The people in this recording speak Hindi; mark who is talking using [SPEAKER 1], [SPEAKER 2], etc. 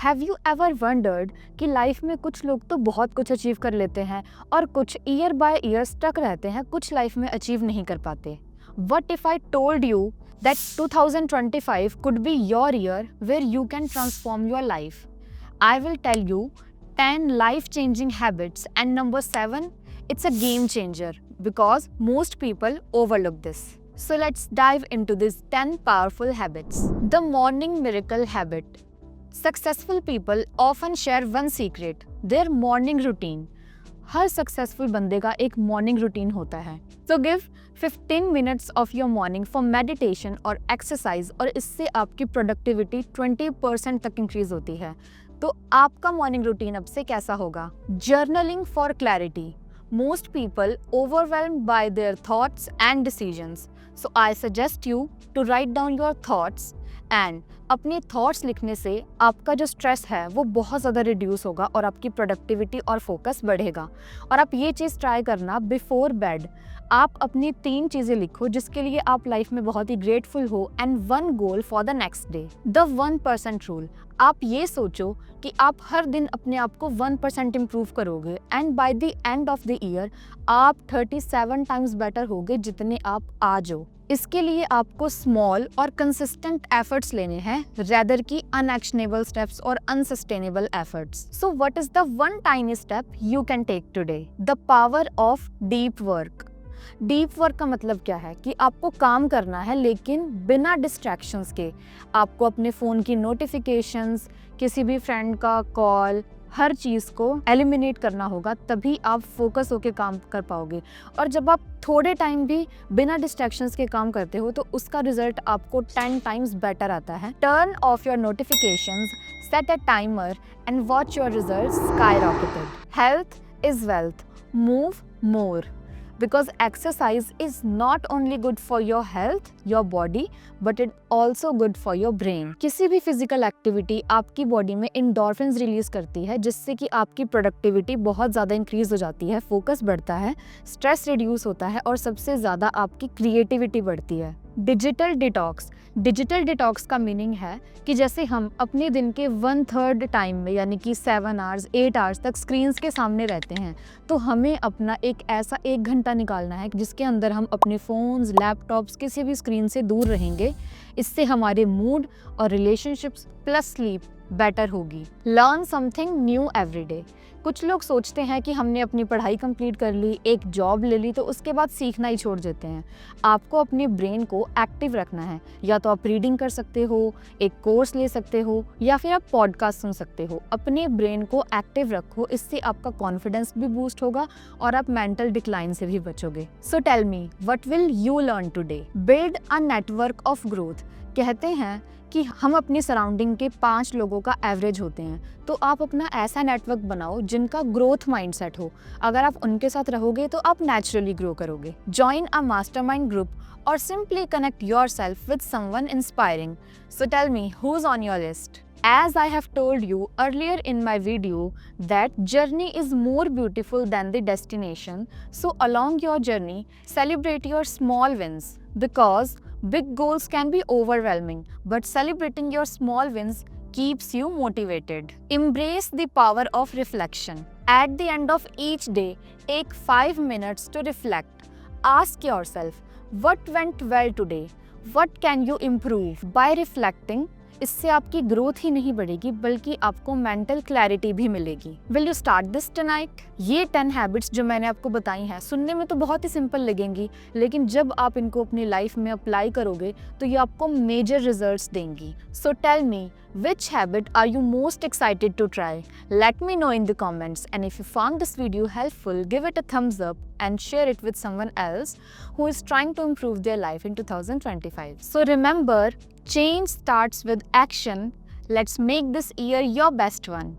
[SPEAKER 1] हैव यू एवर वंडर्ड कि लाइफ में कुछ लोग तो बहुत कुछ अचीव कर लेते हैं और कुछ ईयर बाय ईयर स्टक रहते हैं, कुछ लाइफ में अचीव नहीं कर पाते। What if I told you that 2025 could be your year where you can transform your life? I will tell you 10 life-changing habits, and number 7, it's a game changer because most people overlook this. So let's dive into these 10 powerful habits. The morning miracle habit. Successful people often share one secret, their morning routine. Her successful बंदे का एक मॉर्निंग रूटीन होता है। So give 15 minutes of your morning for meditation और एक्सरसाइज, और इससे आपकी प्रोडक्टिविटी 20% तक इंक्रीज होती है। तो आपका मॉर्निंग रूटीन अब से कैसा होगा? Journaling for clarity. Most people overwhelmed by their thoughts and decisions. So I suggest you to write down your thoughts, and अपने थॉट्स लिखने से आपका जो स्ट्रेस है वो बहुत ज़्यादा रिड्यूस होगा और आपकी प्रोडक्टिविटी और फोकस बढ़ेगा। और आप ये चीज़ ट्राई करना बिफोर बेड। आप अपनी 3 चीज़ें लिखो जिसके लिए आप लाइफ में बहुत ही ग्रेटफुल हो, and 1 goal for the next day. The 1% rule. आप ये सोचो कि आप हर दिन अपने आप को 1% इम्प्रूव करोगे, and by the end of the year आप 37 टाइम्स बेटर होगे जितने आप आज हो। इसके लिए आपको स्मॉल और कंसिस्टेंट एफर्ट्स लेने हैं रेदर की अनएक्शनेबल स्टेप्स और unsustainable efforts. So what is the one tiny step you can take today? The power of deep work. Deep work का मतलब क्या है कि आपको काम करना है लेकिन बिना डिस्ट्रैक्शंस के। आपको अपने फ़ोन की नोटिफिकेशंस, किसी भी फ्रेंड का कॉल, हर चीज़ को एलिमिनेट करना होगा, तभी आप फोकस होकर काम कर पाओगे। और जब आप थोड़े टाइम भी बिना डिस्ट्रैक्शंस के काम करते हो तो उसका रिजल्ट आपको 10 टाइम्स बेटर आता है। Turn off your notifications, set a timer and watch your results skyrocketed. Health is wealth. Move more. Because exercise is not only good for your health, your body, but it also good for your brain. किसी भी फिजिकल एक्टिविटी आपकी बॉडी में इंडोर्फिन्स रिलीज करती है जिससे कि आपकी प्रोडक्टिविटी बहुत ज़्यादा इंक्रीज हो जाती है, फोकस बढ़ता है, स्ट्रेस रिड्यूस होता है और सबसे ज़्यादा आपकी क्रिएटिविटी बढ़ती है। Digital detox. डिजिटल डिटॉक्स का मीनिंग है कि जैसे हम अपने दिन के 1/3 टाइम में यानी कि 7 आवर्स 8 आवर्स तक स्क्रीन्स के सामने रहते हैं, तो हमें अपना एक ऐसा 1 घंटा निकालना है जिसके अंदर हम अपने फ़ोन्स, लैपटॉप्स, किसी भी स्क्रीन से दूर रहेंगे। इससे हमारे मूड और रिलेशनशिप्स प्लस स्लीप बेटर होगी। Learn something new every day. कुछ लोग सोचते हैं कि हमने अपनी पढ़ाई कंप्लीट कर ली, एक जॉब ले ली, तो उसके बाद सीखना ही छोड़ देते हैं। आपको अपने ब्रेन को एक्टिव रखना है। या तो आप रीडिंग कर सकते हो, एक कोर्स ले सकते हो, या फिर आप पॉडकास्ट सुन सकते हो। अपने ब्रेन को एक्टिव रखो, इससे आपका कॉन्फिडेंस भी बूस्ट होगा और आप मेंटल डिक्लाइन से भी बचोगे। So tell me, what will you learn today? Build a network of growth. कहते हैं कि हम अपनी सराउंडिंग के 5 लोगों का एवरेज होते हैं, तो आप अपना ऐसा नेटवर्क बनाओ जिनका ग्रोथ माइंडसेट हो। अगर आप उनके साथ रहोगे तो आप नेचुरली ग्रो करोगे. Join a mastermind group or simply connect yourself with someone inspiring. So tell me, who's on your list? As I have told you earlier in my video that journey is more beautiful than the destination, so along your journey, celebrate your small wins, because big goals can be overwhelming, but celebrating your small wins keeps you motivated. Embrace the power of reflection. At the end of each day, take 5 minutes to reflect. Ask yourself, what went well today? What can you improve? By reflecting, इससे आपकी ग्रोथ ही नहीं बढ़ेगी बल्कि आपको मेंटल क्लैरिटी भी मिलेगी. Will you start this tonight? ये 10 हैबिट्स जो मैंने आपको बताई हैं सुनने में तो बहुत ही सिंपल लगेंगी, लेकिन जब आप इनको अपनी लाइफ में अप्लाई करोगे तो ये आपको मेजर रिजल्ट्स देंगी. So tell me, which habit are you most excited to try? Let me know in the comments, and if you found this video helpful, give it a thumbs up and share it with someone else who is trying to improve their life in 2025. So remember, change starts with action. Let's make this year your best one.